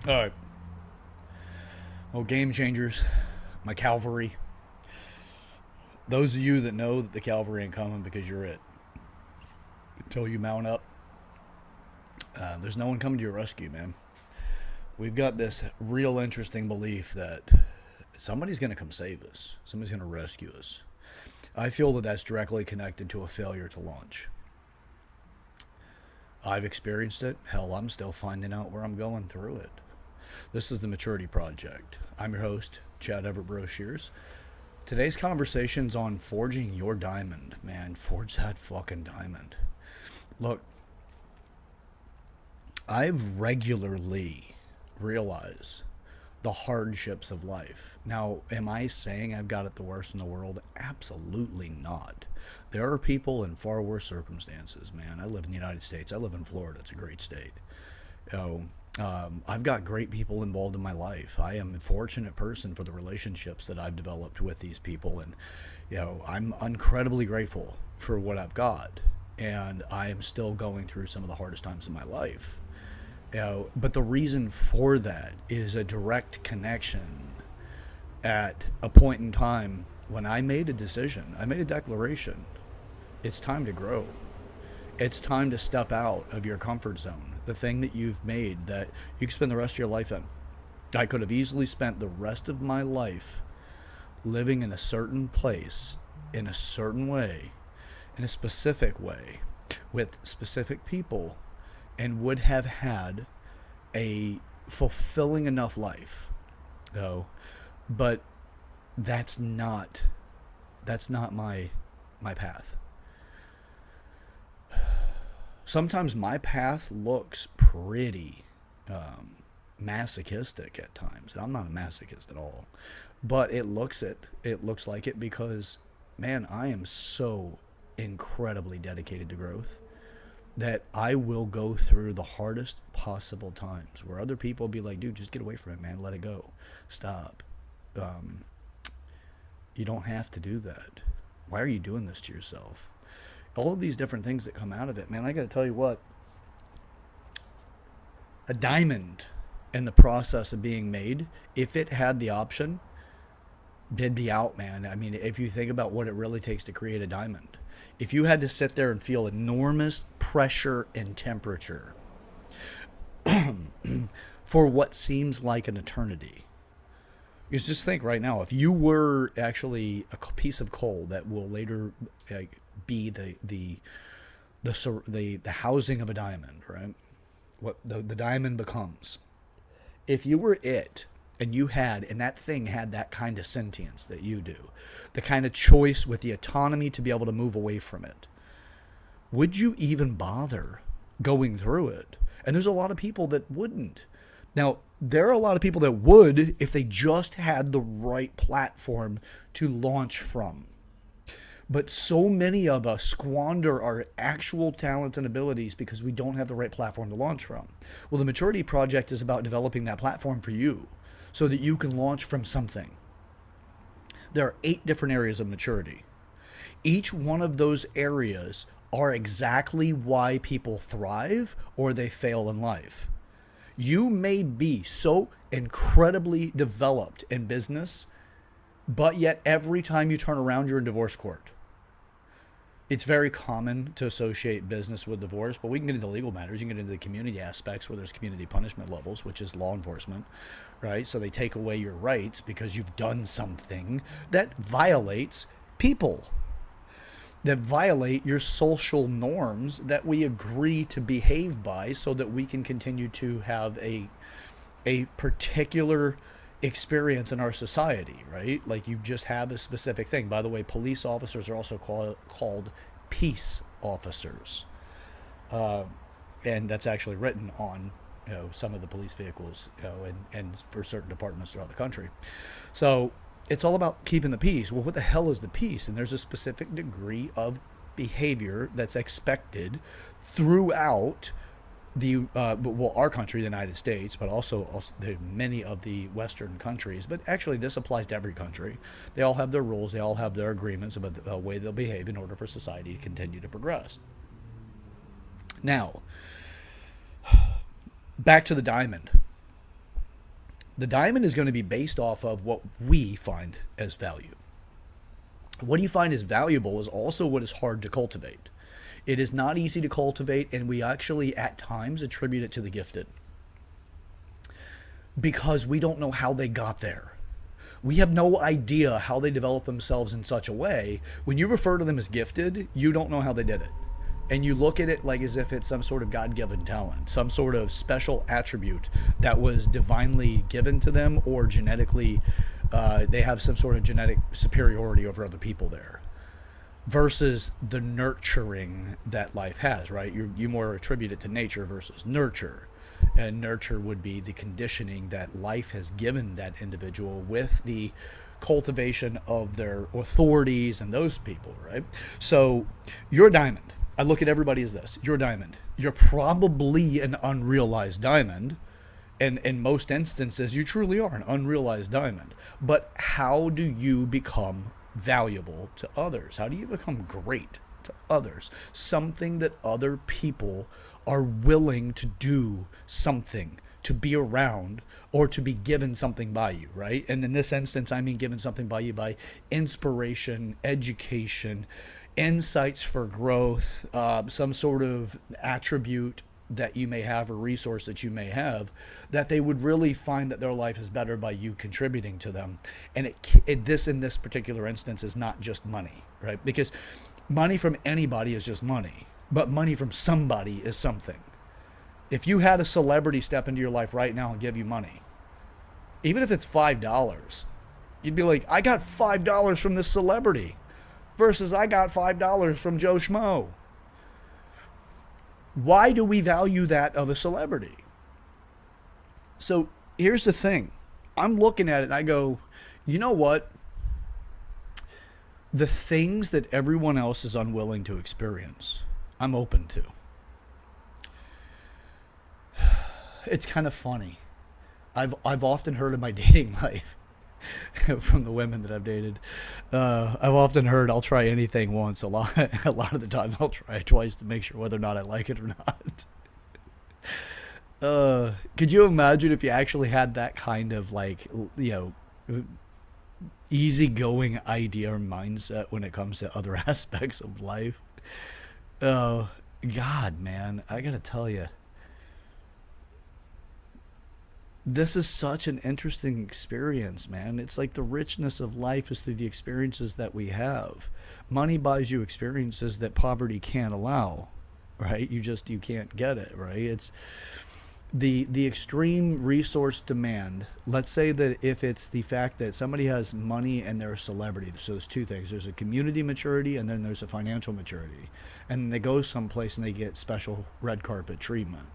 All right. Well, game changers, my cavalry. Those of you that know that the cavalry ain't coming because you're it. Until you mount up, there's no one coming to your rescue, man. We've got this real interesting belief that somebody's going to come save us. Somebody's going to rescue us. I feel that that's directly connected to a failure to launch. I've experienced it. Hell, I'm still finding out where I'm going through it. This is the Maturity Project. I'm your host, Chad Everett Broshears. Today's conversation's on forging your diamond. Man, forge that fucking diamond. Look, I've regularly realized the hardships of life. Now, am I saying I've got it the worst in the world? Absolutely not. There are people in far worse circumstances, man. I live in the United States. I live in Florida. It's a great state. You know, I've got great people involved in my life. I am a fortunate person for the relationships that I've developed with these people, and I'm incredibly grateful for what I've got. And I am still going through some of the hardest times in my life. But the reason for that is a direct connection at a point in time when I made a decision. I made a declaration. It's time to grow. It's time to step out of your comfort zone, the thing that you've made that you can spend the rest of your life in. I could have easily spent the rest of my life living in a certain place, in a certain way, in a specific way, with specific people, and would have had a fulfilling enough life. Oh, but that's not my path. Sometimes my path looks pretty masochistic at times. I'm not a masochist at all, but it looks like it because, man, I am so incredibly dedicated to growth that I will go through the hardest possible times where other people will be like, dude, just get away from it, man. Let it go. Stop. Um, you don't have to do that. Why are you doing this to yourself? All of these different things that come out of it, man, I got to tell you what, a diamond in the process of being made, if it had the option, it'd be out, man. I mean, if you think about what it really takes to create a diamond, if you had to sit there and feel enormous pressure and temperature for what seems like an eternity, because just think right now, if you were actually a piece of coal that will later be the housing of a diamond, right? What the diamond becomes. If you were it, and that thing had that kind of sentience that you do, the kind of choice with the autonomy to be able to move away from it, would you even bother going through it? And there's a lot of people that wouldn't. Now, there are a lot of people that would if they just had the right platform to launch from. But so many of us squander our actual talents and abilities because we don't have the right platform to launch from. Well, the Maturity Project is about developing that platform for you so that you can launch from something. There are 8 different areas of maturity. Each one of those areas are exactly why people thrive or they fail in life. You may be so incredibly developed in business, but yet every time you turn around, you're in divorce court. It's very common to associate business with divorce, but we can get into legal matters. You can get into the community aspects where there's community punishment levels, which is law enforcement, right? So they take away your rights because you've done something that violates people, that violate your social norms that we agree to behave by so that we can continue to have a particular experience in our society, right? Like you just have a specific thing. By the way, police officers are also called peace officers. Uh, and that's actually written on some of the police vehicles and for certain departments throughout the country. So it's all about keeping the peace. Well, what the hell is the peace? And there's a specific degree of behavior that's expected throughout our country, the United States, but also many of the Western countries. But actually, this applies to every country. They all have their rules. They all have their agreements about the way they'll behave in order for society to continue to progress. Now, back to the diamond. The diamond is going to be based off of what we find as value. What you find is valuable is also what is hard to cultivate. It is not easy to cultivate, and we actually at times attribute it to the gifted because we don't know how they got there. We have no idea how they developed themselves in such a way. When you refer to them as gifted, you don't know how they did it. And you look at it like as if it's some sort of God-given talent, some sort of special attribute that was divinely given to them, or genetically, they have some sort of genetic superiority over other people there. Versus the nurturing that life has, right? You more attribute it to nature versus nurture. And nurture would be the conditioning that life has given that individual with the cultivation of their authorities and those people, right? So you're a diamond. I look at everybody as this. You're a diamond. You're probably an unrealized diamond. And in most instances, you truly are an unrealized diamond. But how do you become valuable to others? How do you become great to others? Something that other people are willing to do something, to be around, or to be given something by you, right? And in this instance, I mean given something by you by inspiration, education, insights for growth, some sort of attribute that you may have, or resource that you may have, that they would really find that their life is better by you contributing to them. And this in this particular instance is not just money, right? Because money from anybody is just money, but money from somebody is something. If you had a celebrity step into your life right now and give you money, even if it's $5, you'd be like, I got $5 from this celebrity versus I got $5 from Joe Schmo. Why do we value that of a celebrity? So here's the thing. I'm looking at it and I go, you know what? The things that everyone else is unwilling to experience, I'm open to. It's kind of funny. I've often heard in my dating life from the women that I've dated, I've often heard I'll try anything once. A lot of the time I'll try it twice to make sure whether or not I like it or not. Could you imagine if you actually had that kind of easygoing idea or mindset when it comes to other aspects of life? God, man, I gotta tell you, this is such an interesting experience, man. It's like the richness of life is through the experiences that we have. Money buys you experiences that poverty can't allow, right? You can't get it, right? It's the extreme resource demand. Let's say that if it's the fact that somebody has money and they're a celebrity, so there's two things. There's a community maturity and then there's a financial maturity. And they go someplace and they get special red carpet treatment.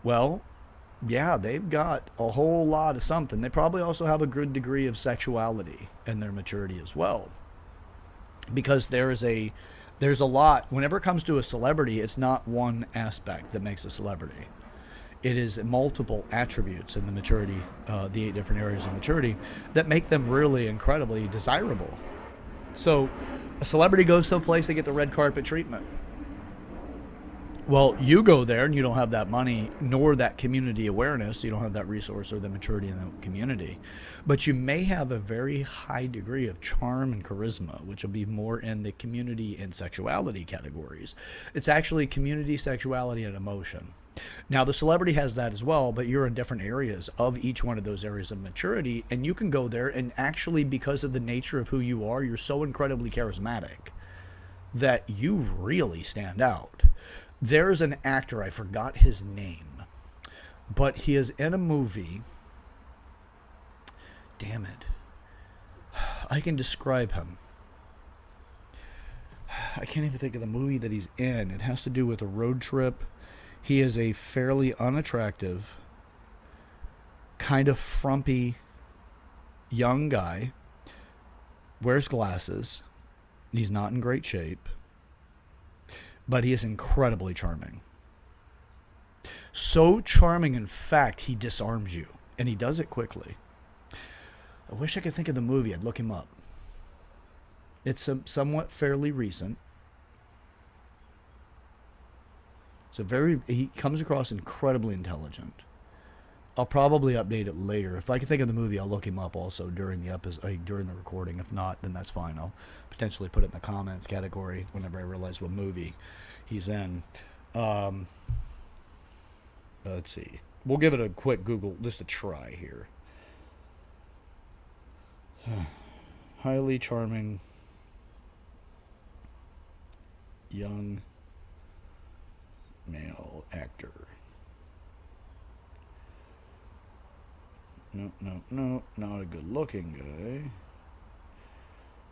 Well, yeah, they've got a whole lot of something. They probably also have a good degree of sexuality in their maturity as well. Because there's a lot, whenever it comes to a celebrity, it's not one aspect that makes a celebrity. It is multiple attributes in the maturity, the 8 different areas of maturity, that make them really incredibly desirable. So a celebrity goes someplace, they get the red carpet treatment. Well, you go there and you don't have that money nor that community awareness. You don't have that resource or the maturity in the community. But you may have a very high degree of charm and charisma, which will be more in the community and sexuality categories. It's actually community, sexuality, and emotion. Now, the celebrity has that as well, but you're in different areas of each one of those areas of maturity. And you can go there and actually, because of the nature of who you are, you're so incredibly charismatic that you really stand out. There's an actor, I forgot his name, but he is in a movie. Damn it. I can describe him. I can't even think of the movie that he's in. It has to do with a road trip. He is a fairly unattractive, kind of frumpy young guy. Wears glasses. He's not in great shape. But he is incredibly charming. So charming, in fact, he disarms you. And he does it quickly. I wish I could think of the movie. I'd look him up. It's somewhat fairly recent. He comes across incredibly intelligent. I'll probably update it later. If I can think of the movie, I'll look him up also during the episode, during the recording. If not, then that's fine. I'll potentially put it in the comments category whenever I realize what movie he's in. Um, let's see. We'll give it a quick Google, just a try here. Highly charming young male actor. No, no, no, not a good looking guy.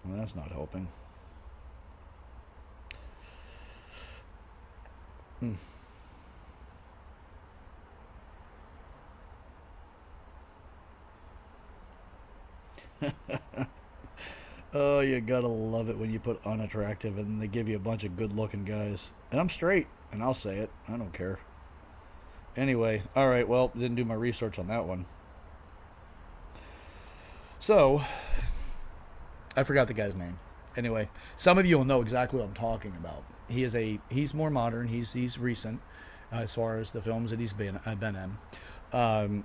Well, that's not helping. Hmm. Oh, you gotta love it when you put unattractive and they give you a bunch of good looking guys. And I'm straight, and I'll say it. I don't care. Anyway, alright, well, didn't do my research on that one. So, I forgot the guy's name. Anyway, some of you will know exactly what I'm talking about. He's more modern, he's recent as far as the films that he's been in. Um,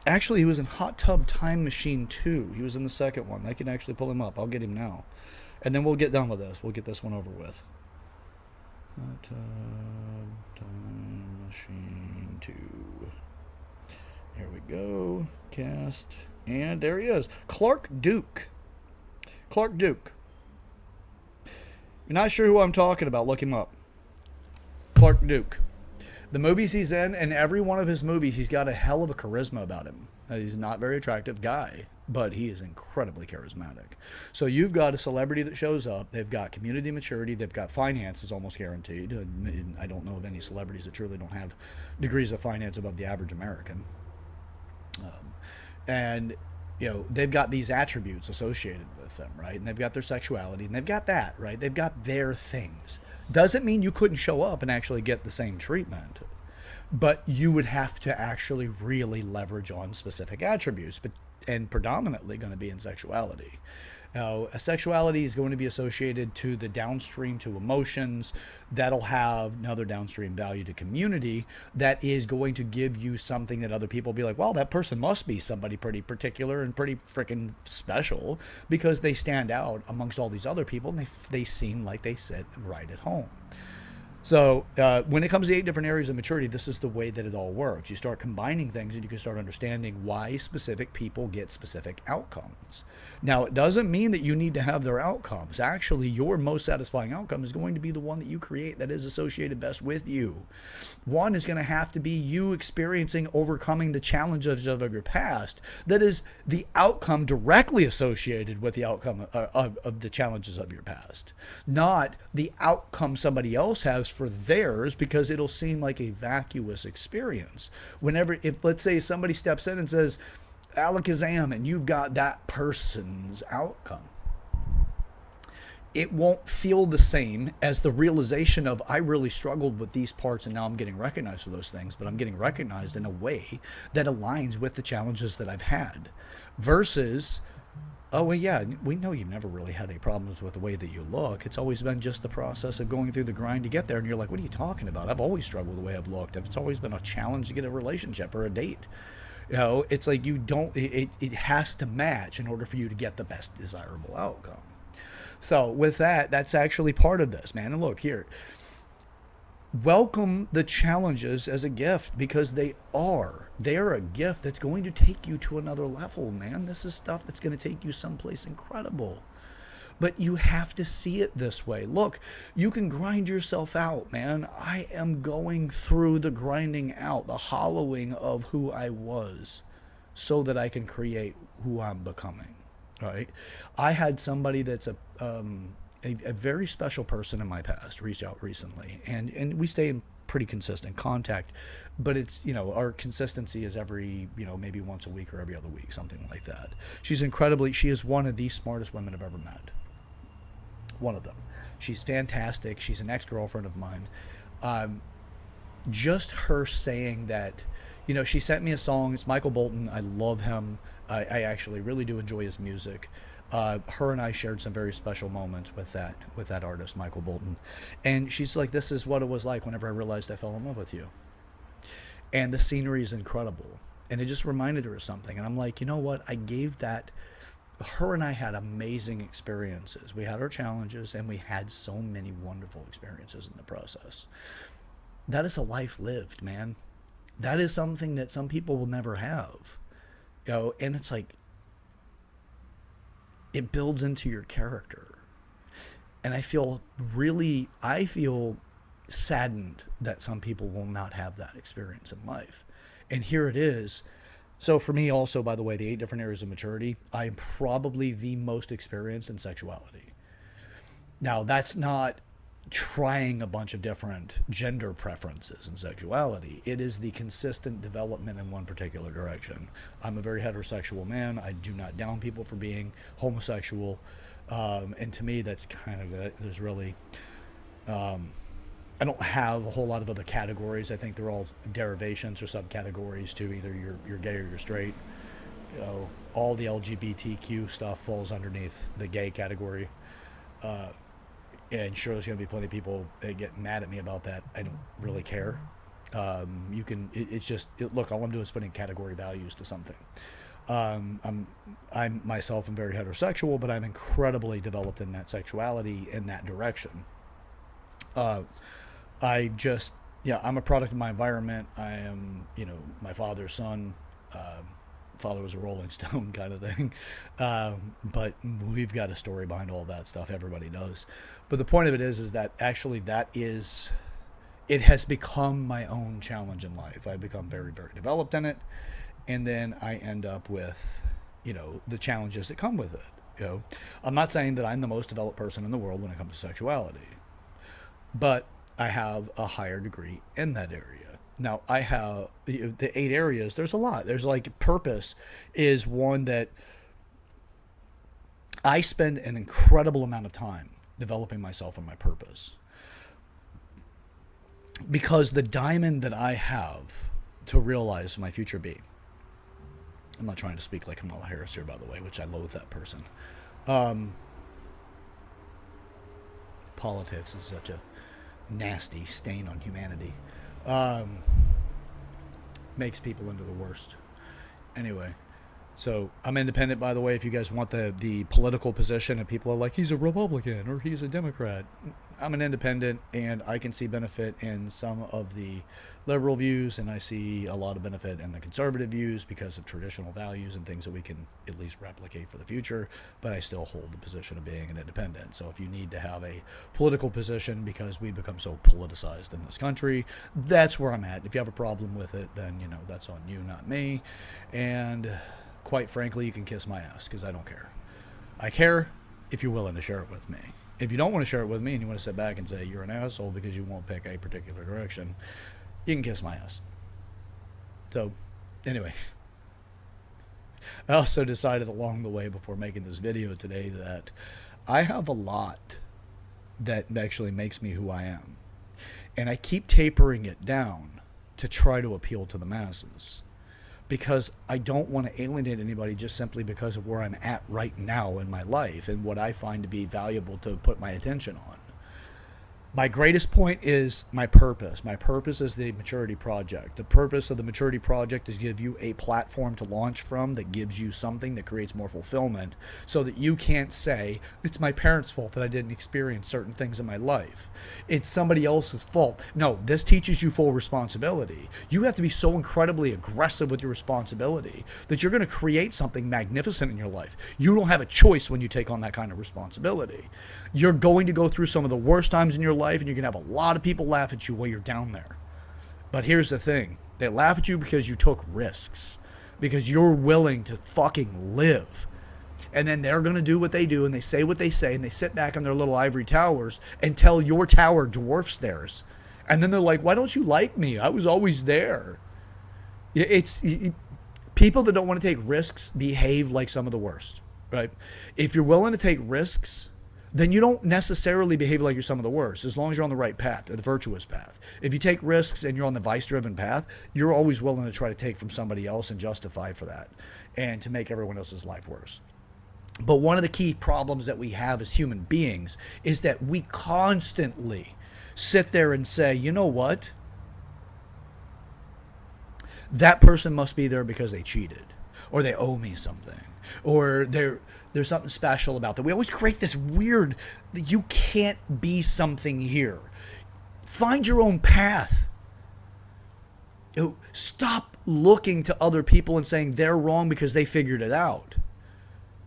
Actually, he was in Hot Tub Time Machine 2. He was in the second one. I can actually pull him up. I'll get him now. And then we'll get done with this. We'll get this one over with. Hot Tub Time Machine 2. Here we go. Cast. And there he is. Clark Duke. Clark Duke. You're not sure who I'm talking about? Look him up. Clark Duke. The movies he's in, and every one of his movies, he's got a hell of a charisma about him. He's not a very attractive guy, but he is incredibly charismatic. So you've got a celebrity that shows up. They've got community maturity. They've got finances almost guaranteed. And I don't know of any celebrities that truly don't have degrees of finance above the average American. And they've got these attributes associated with them, right? And they've got their sexuality, and they've got that, right? They've got their things. Doesn't mean you couldn't show up and actually get the same treatment, but you would have to actually really leverage on specific attributes, and predominantly going to be in sexuality. Now, sexuality is going to be associated to the downstream to emotions. That'll have another downstream value to community that is going to give you something that other people will be like, well, that person must be somebody pretty particular and pretty freaking special because they stand out amongst all these other people and they seem like they sit right at home. So when it comes to 8 different areas of maturity, this is the way that it all works. You start combining things and you can start understanding why specific people get specific outcomes. Now, it doesn't mean that you need to have their outcomes. Actually, your most satisfying outcome is going to be the one that you create that is associated best with you. One is going to have to be you experiencing, overcoming the challenges of your past. That is the outcome directly associated with the outcome of the challenges of your past. Not the outcome somebody else has for theirs, because it'll seem like a vacuous experience. If let's say somebody steps in and says, Alakazam, and you've got that person's outcome, it won't feel the same as the realization of, I really struggled with these parts and now I'm getting recognized for those things, but I'm getting recognized in a way that aligns with the challenges that I've had. Versus, oh, well, yeah, we know you've never really had any problems with the way that you look. It's always been just the process of going through the grind to get there. And you're like, what are you talking about? I've always struggled the way I've looked. It's always been a challenge to get a relationship or a date. It's like it has to match in order for you to get the best desirable outcome. So with that, that's actually part of this, man. And look here, welcome the challenges as a gift, because they are a gift that's going to take you to another level, man. This is stuff that's going to take you someplace incredible. But you have to see it this way. Look, you can grind yourself out, man. I am going through the grinding out, the hollowing of who I was, so that I can create who I'm becoming. Right? I had somebody that's a very special person in my past reach out recently, and we stay in pretty consistent contact, but it's, our consistency is every, maybe once a week or every other week, something like that. She is one of the smartest women I've ever met. One of them. She's fantastic. She's an ex-girlfriend of mine. Just her saying that, she sent me a song. It's Michael Bolton. I love him. I actually really do enjoy his music. Her and I shared some very special moments with that artist, Michael Bolton. And she's like, this is what it was like whenever I realized I fell in love with you. And the scenery is incredible. And it just reminded her of something. And I'm like, you know what? I gave that. Her and I had amazing experiences. We had our challenges, and we had so many wonderful experiences in the process. That is a life lived, man. That is something that some people will never have. And it's like, it builds into your character. And I feel saddened that some people will not have that experience in life. And here it is. So for me also, by the way, the 8 different areas of maturity, I'm probably the most experienced in sexuality. Now, that's not trying a bunch of different gender preferences in sexuality. It is the consistent development in one particular direction. I'm a very heterosexual man. I do not down people for being homosexual. And to me, that's kind of it. There's really, I don't have a whole lot of other categories. I think they're all derivations or subcategories to either you're gay or you're straight. All the LGBTQ stuff falls underneath the gay category. And sure, there's going to be plenty of people that get mad at me about that. I don't really care. It's just, look, all I'm doing is putting category values to something. I'm myself, I'm very heterosexual, but I'm incredibly developed in that sexuality in that direction. I'm a product of my environment. I am, my father's son. Father was a Rolling Stone kind of thing. But we've got a story behind all that stuff. Everybody does. But the point of it is that actually it has become my own challenge in life. I've become very, very developed in it. And then I end up with, the challenges that come with it. I'm not saying that I'm the most developed person in the world when it comes to sexuality, but I have a higher degree in that area. Now, I have the 8 areas. There's a lot. There's like purpose is one that I spend an incredible amount of time developing myself and my purpose. Because the diamond that I have to realize my future be. I'm not trying to speak like Kamala Harris here, by the way, which I loathe that person. Politics is such a nasty stain on humanity. Makes people into the worst. Anyway, so I'm independent, by the way. If you guys want the political position and people are like, he's a Republican or he's a Democrat, I'm an independent, and I can see benefit in some of the liberal views, and I see a lot of benefit in the conservative views because of traditional values and things that we can at least replicate for the future, but I still hold the position of being an independent. So if you need to have a political position because we've become so politicized in this country, that's where I'm at. If you have a problem with it, then, that's on you, not me. And quite frankly, you can kiss my ass because I don't care. I care if you're willing to share it with me. If you don't want to share it with me and you want to sit back and say you're an asshole because you won't pick a particular direction, you can kiss my ass. So, anyway, I also decided along the way before making this video today that I have a lot that actually makes me who I am. And I keep tapering it down to try to appeal to the masses, because I don't want to alienate anybody just simply because of where I'm at right now in my life and what I find to be valuable to put my attention on. My greatest point is my purpose. My purpose is the Maturity Project. The purpose of the Maturity Project is give you a platform to launch from that gives you something that creates more fulfillment so that you can't say, it's my parents' fault that I didn't experience certain things in my life. It's somebody else's fault. No, this teaches you full responsibility. You have to be so incredibly aggressive with your responsibility that you're going to create something magnificent in your life. You don't have a choice when you take on that kind of responsibility. You're going to go through some of the worst times in your life, and you're going to have a lot of people laugh at you while you're down there. But here's the thing. They laugh at you because you took risks, because you're willing to fucking live. And then they're going to do what they do, and they say what they say, and they sit back on their little ivory towers until your tower dwarfs theirs. And then they're like, why don't you like me? I was always there. People that don't want to take risks behave like some of the worst, right? If you're willing to take risks, then you don't necessarily behave like you're some of the worst, as long as you're on the right path, the virtuous path. If you take risks and you're on the vice-driven path, you're always willing to try to take from somebody else and justify for that and to make everyone else's life worse. But one of the key problems that we have as human beings is that we constantly sit there and say, you know what? That person must be there because they cheated, or they owe me something, or there's something special about them. We always create this weird, you can't be something here. Find your own path. Stop looking to other people and saying they're wrong because they figured it out.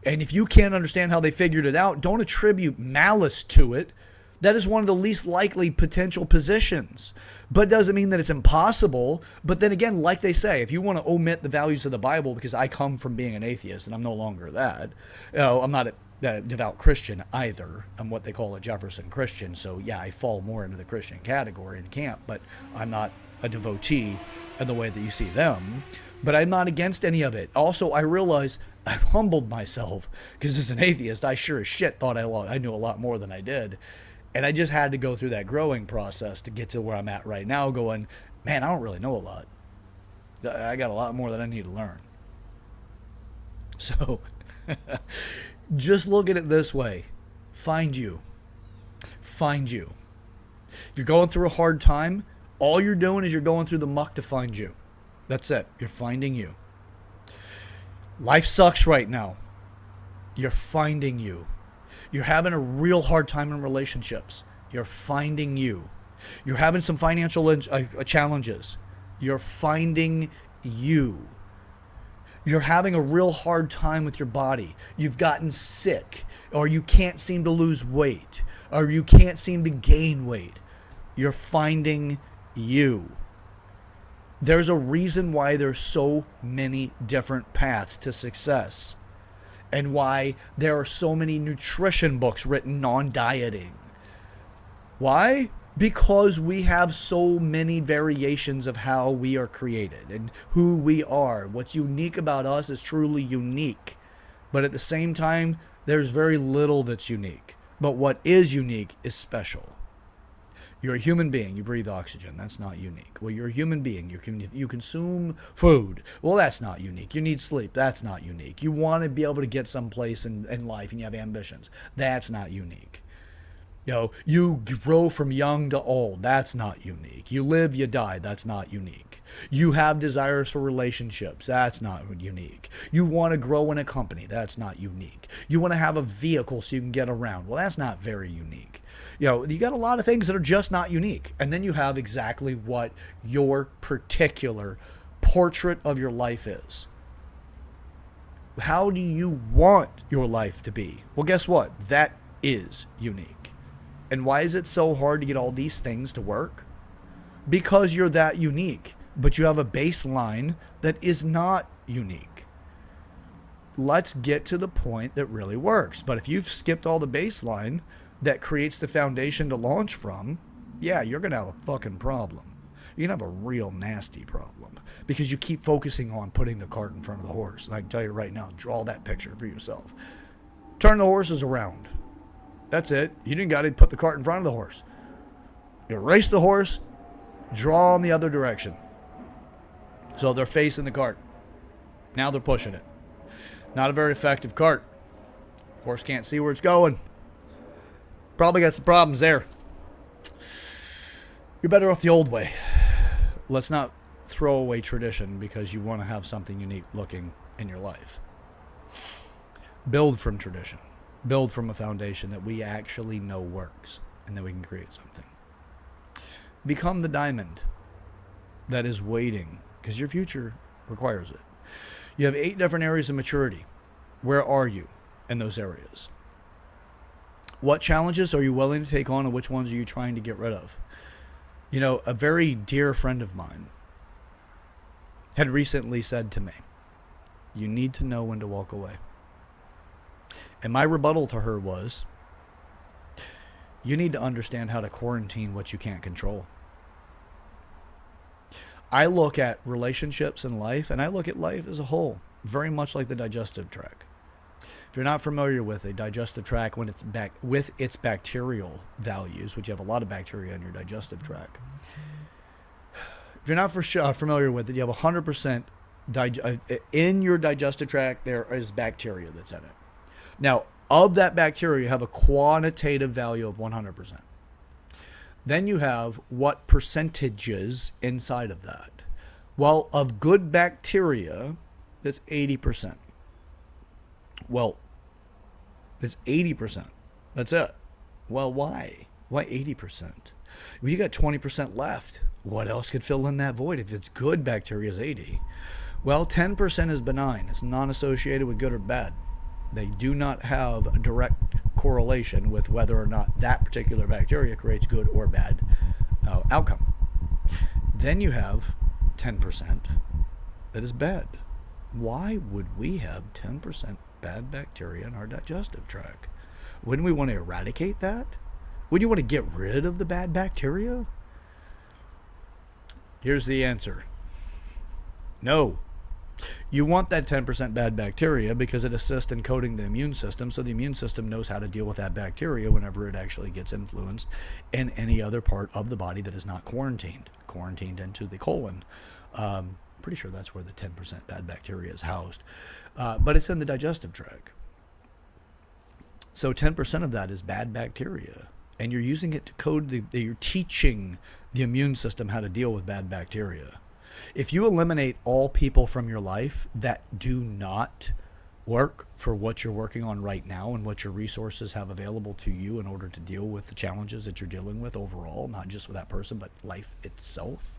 And if you can't understand how they figured it out, don't attribute malice to it. That is one of the least likely potential positions. But it doesn't mean that it's impossible. But then again, like they say, if you want to omit the values of the Bible, because I come from being an atheist and I'm no longer that. I'm not a devout Christian either. I'm what they call a Jefferson Christian. So yeah, I fall more into the Christian category in camp, but I'm not a devotee in the way that you see them. But I'm not against any of it. Also, I realize I've humbled myself because as an atheist, I sure as shit thought I knew a lot more than I did. And I just had to go through that growing process to get to where I'm at right now going, man, I don't really know a lot. I got a lot more that I need to learn. So just look at it this way. Find you. Find you. If you're going through a hard time, all you're doing is you're going through the muck to find you. That's it. You're finding you. Life sucks right now. You're finding you. You're having a real hard time in relationships. You're finding you. You're having some financial challenges. You're finding you. You're having a real hard time with your body. You've gotten sick, or you can't seem to lose weight, or you can't seem to gain weight. You're finding you. There's a reason why there's so many different paths to success. And why there are so many nutrition books written on dieting. Why? Because we have so many variations of how we are created and who we are. What's unique about us is truly unique. But at the same time, there's very little that's unique. But what is unique is special. You're a human being. You breathe oxygen. That's not unique. Well, you're a human being. You consume food. Well, that's not unique. You need sleep. That's not unique. You want to be able to get someplace in life and you have ambitions. That's not unique. You grow from young to old. That's not unique. You live, you die. That's not unique. You have desires for relationships. That's not unique. You want to grow in a company. That's not unique. You want to have a vehicle so you can get around. Well, that's not very unique. You got a lot of things that are just not unique. And then you have exactly what your particular portrait of your life is. How do you want your life to be? Well, guess what? That is unique. And why is it so hard to get all these things to work? Because you're that unique, but you have a baseline that is not unique. Let's get to the point that really works. But if you've skipped all the baseline that creates the foundation to launch from, yeah, you're going to have a fucking problem. You're going to have a real nasty problem because you keep focusing on putting the cart in front of the horse. And I can tell you right now, draw that picture for yourself. Turn the horses around. That's it. You didn't got to put the cart in front of the horse. Erase the horse, draw in the other direction. So they're facing the cart. Now they're pushing it. Not a very effective cart. Horse can't see where it's going. Probably got some problems there. You're better off the old way. Let's not throw away tradition because you want to have something unique looking in your life. Build from tradition. Build from a foundation that we actually know works, and then we can create something. Become the diamond that is waiting, because your future requires it. You have 8 different areas of maturity. Where are you in those areas? What challenges are you willing to take on, and which ones are you trying to get rid of? A very dear friend of mine had recently said to me, you need to know when to walk away. And my rebuttal to her was, you need to understand how to quarantine what you can't control. I look at relationships and life, and I look at life as a whole, very much like the digestive tract. If you're not familiar with a digestive tract when it's with its bacterial values, which you have a lot of bacteria in your digestive tract. If you're not familiar with it, you have 100% in your digestive tract, there is bacteria that's in it. Now, of that bacteria, you have a quantitative value of 100%. Then you have what percentages inside of that. Well, of good bacteria, that's 80%. Well, it's 80%. That's it. Well, why? Why 80%? Well, you got 20% left. What else could fill in that void if it's good bacteria is 80? Well, 10% is benign. It's non-associated with good or bad. They do not have a direct correlation with whether or not that particular bacteria creates good or bad outcome. Then you have 10% that is bad. Why would we have 10% bad bacteria in our digestive tract? Wouldn't we want to eradicate that? Wouldn't you want to get rid of the bad bacteria? Here's the answer. No. You want that 10% bad bacteria because it assists in coating the immune system, so the immune system knows how to deal with that bacteria whenever it actually gets influenced in any other part of the body that is not quarantined into the colon. Pretty sure that's where the 10% bad bacteria is housed. But it's in the digestive tract. So 10% of that is bad bacteria. And you're using it to code, you're teaching the immune system how to deal with bad bacteria. If you eliminate all people from your life that do not work for what you're working on right now and what your resources have available to you in order to deal with the challenges that you're dealing with overall, not just with that person, but life itself,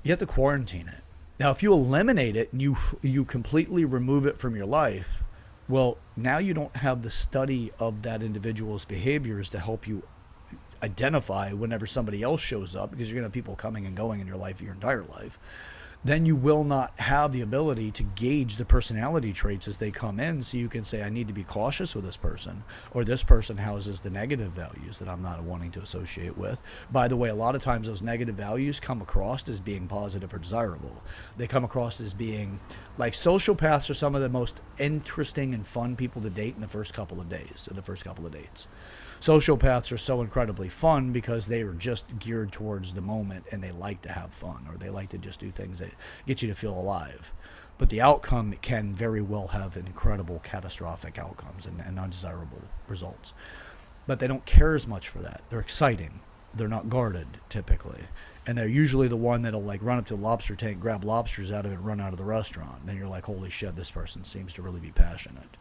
you have to quarantine it. Now, if you eliminate it and you completely remove it from your life, well, now you don't have the study of that individual's behaviors to help you identify whenever somebody else shows up, because you're going to have people coming and going in your life your entire life. Then you will not have the ability to gauge the personality traits as they come in, so you can say, I need to be cautious with this person, or this person houses the negative values that I'm not wanting to associate with. By the way, a lot of times those negative values come across as being positive or desirable. They come across as being like, sociopaths are some of the most interesting and fun people to date in the first couple of days, or the first couple of dates. Sociopaths are so incredibly fun because they are just geared towards the moment, and they like to have fun, or they like to just do things that get you to feel alive. But the outcome can very well have incredible catastrophic outcomes and undesirable results. But they don't care as much for that. They're exciting. They're not guarded, typically. And they're usually the one that'll like run up to the lobster tank, grab lobsters out of it, and run out of the restaurant. And then you're like, holy shit, this person seems to really be passionate.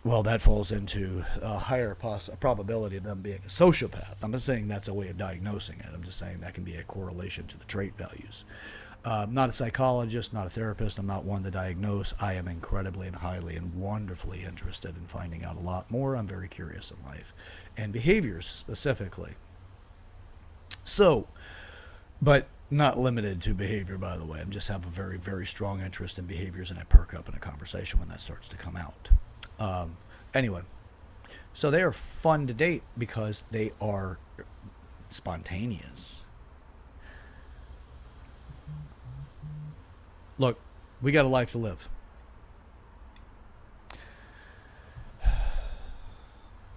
Well, that falls into a higher probability of them being a sociopath. I'm not saying that's a way of diagnosing it. I'm just saying that can be a correlation to the trait values. I'm not a psychologist, not a therapist. I'm not one to diagnose. I am incredibly and highly and wonderfully interested in finding out a lot more. I'm very curious in life and behaviors specifically. So, but not limited to behavior, by the way. I just have a very, very strong interest in behaviors, and I perk up in a conversation when that starts to come out. Anyway, so they are fun to date because they are spontaneous. Look, we got a life to live.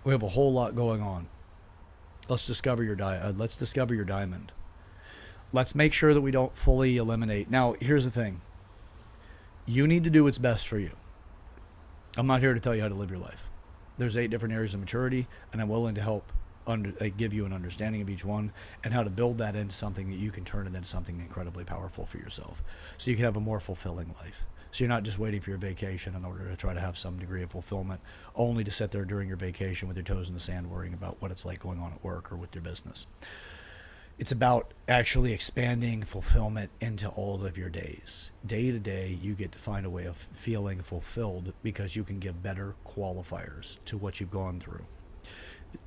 We have a whole lot going on. Let's discover your let's discover your diamond. Let's make sure that we don't fully eliminate. Now, here's the thing. You need to do what's best for you. I'm not here to tell you how to live your life. There's 8 different areas of maturity, and I'm willing to help give you an understanding of each one and how to build that into something that you can turn it into something incredibly powerful for yourself, so you can have a more fulfilling life. So you're not just waiting for your vacation in order to try to have some degree of fulfillment, only to sit there during your vacation with your toes in the sand worrying about what it's like going on at work or with your business. It's about actually expanding fulfillment into all of your days. Day to day, you get to find a way of feeling fulfilled because you can give better qualifiers to what you've gone through.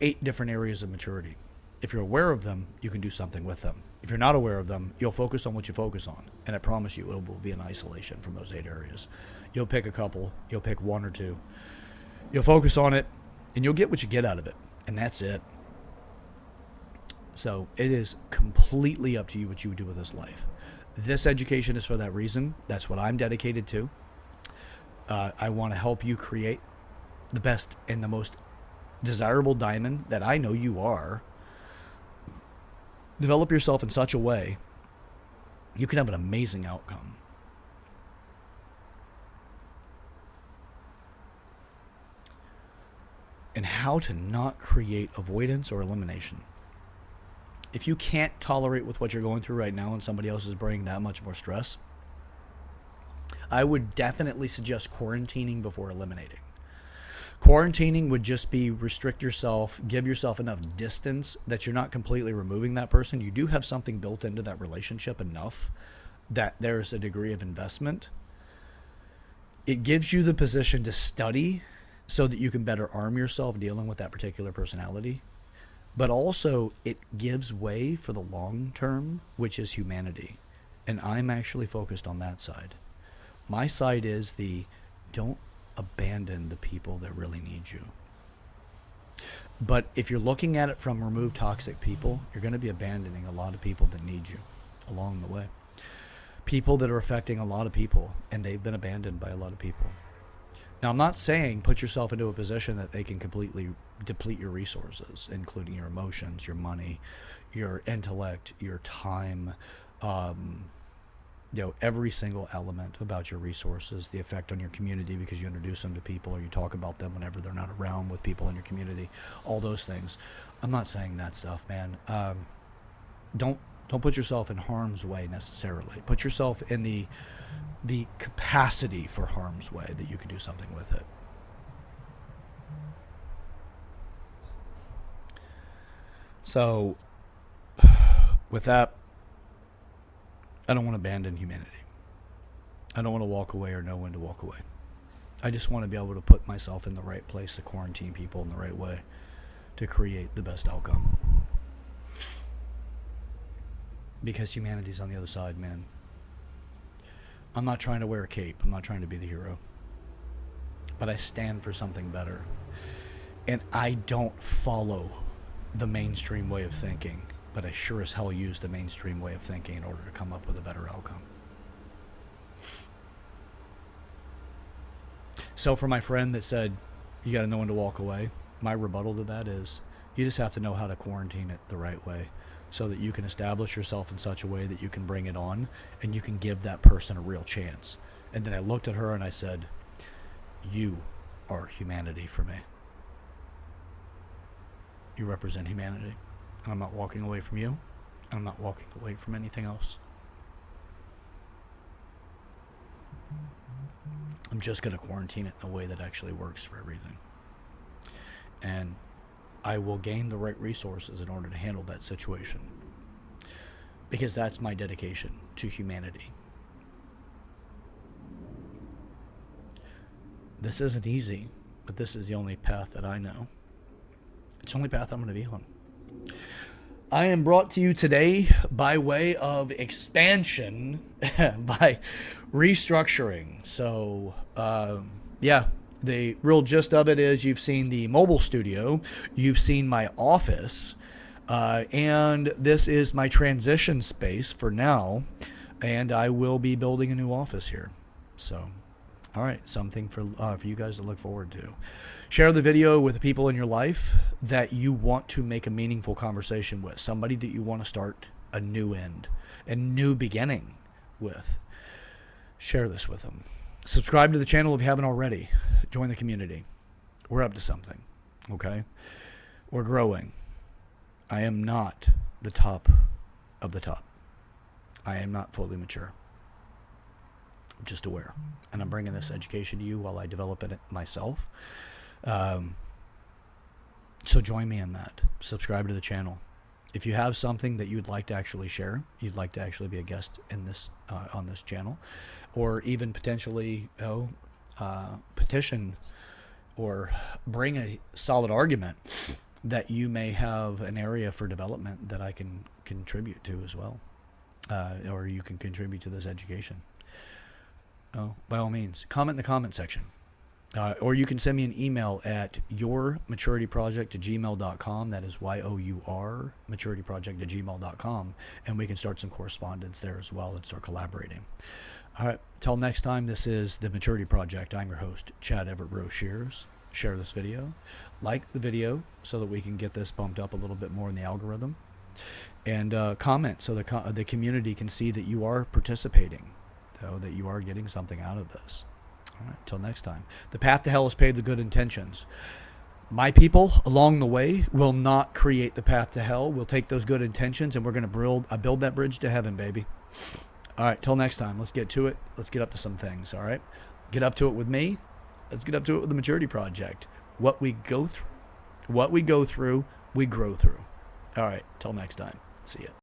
8 different areas of maturity. If you're aware of them, you can do something with them. If you're not aware of them, you'll focus on what you focus on. And I promise you, it will be in isolation from those 8 areas. You'll pick a couple, you'll pick 1 or 2. You'll focus on it, and you'll get what you get out of it. And that's it. So it is completely up to you what you would do with this life. This education is for that reason. That's what I'm dedicated to. I want to help you create the best and the most desirable diamond that I know you are. Develop yourself in such a way you can have an amazing outcome. And how to not create avoidance or elimination. If you can't tolerate with what you're going through right now and somebody else is bringing that much more stress, I would definitely suggest quarantining before eliminating. Quarantining would just be restrict yourself, give yourself enough distance that you're not completely removing that person. You do have something built into that relationship enough that there's a degree of investment. It gives you the position to study so that you can better arm yourself dealing with that particular personality. But also it gives way for the long term, which is humanity. And I'm actually focused on that side. My side is the don't abandon the people that really need you. But if you're looking at it from remove toxic people, you're going to be abandoning a lot of people that need you along the way. People that are affecting a lot of people, and they've been abandoned by a lot of people. Now, I'm not saying put yourself into a position that they can completely deplete your resources, including your emotions, your money, your intellect, your time, every single element about your resources, the effect on your community because you introduce them to people or you talk about them whenever they're not around with people in your community, all those things. I'm not saying that stuff, man. Don't put yourself in harm's way necessarily. Put yourself in the capacity for harm's way that you can do something with it. So, with that, I don't want to abandon humanity. I don't want to walk away or know when to walk away. I just want to be able to put myself in the right place to quarantine people in the right way to create the best outcome. Because humanity's on the other side, man. I'm not trying to wear a cape. I'm not trying to be the hero. But I stand for something better. And I don't follow the mainstream way of thinking, but I sure as hell use the mainstream way of thinking in order to come up with a better outcome. So for my friend that said, you got to know when to walk away, my rebuttal to that is, you just have to know how to quarantine it the right way so that you can establish yourself in such a way that you can bring it on and you can give that person a real chance. And then I looked at her and I said, you are humanity for me. You represent humanity. And I'm not walking away from you. And I'm not walking away from anything else. I'm just going to quarantine it in a way that actually works for everything. And I will gain the right resources in order to handle that situation. Because that's my dedication to humanity. This isn't easy, but this is the only path that I know. It's the only path I'm going to be on. I am brought to you today by way of expansion, by restructuring. So, the real gist of it is you've seen the mobile studio, you've seen my office, and this is my transition space for now, and I will be building a new office here. So, all right, something for you guys to look forward to. Share the video with the people in your life that you want to make a meaningful conversation with, somebody that you want to start a new end, a new beginning with. Share this with them. Subscribe to the channel if you haven't already. Join the community. We're up to something, okay? We're growing. I am not the top of the top. I am not fully mature. I'm just aware. And I'm bringing this education to you while I develop it myself. So join me in that. Subscribe to the channel. If you have something that you'd like to actually share, you'd like to actually be a guest in this on this channel, or even potentially petition or bring a solid argument that you may have an area for development that I can contribute to as well, or you can contribute to this education. By all means, comment in the comment section. Or you can send me an email at yourmaturityproject@gmail.com. That is YOUR maturityproject@gmail.com. And we can start some correspondence there as well and start collaborating. All right. Till next time, this is The Maturity Project. I'm your host, Chad Everett Bro Shears. Share this video. Like the video so that we can get this bumped up a little bit more in the algorithm. And comment so the community can see that you are participating, though, that you are getting something out of this. All right, till next time. The path to hell is paved with good intentions. My people along the way will not create the path to hell. We'll take those good intentions and we're going to build that bridge to heaven, baby. All right, till next time. Let's get to it. Let's get up to some things, all right? Get up to it with me. Let's get up to it with the Maturity Project. What we go through, we grow through. All right, till next time. See ya.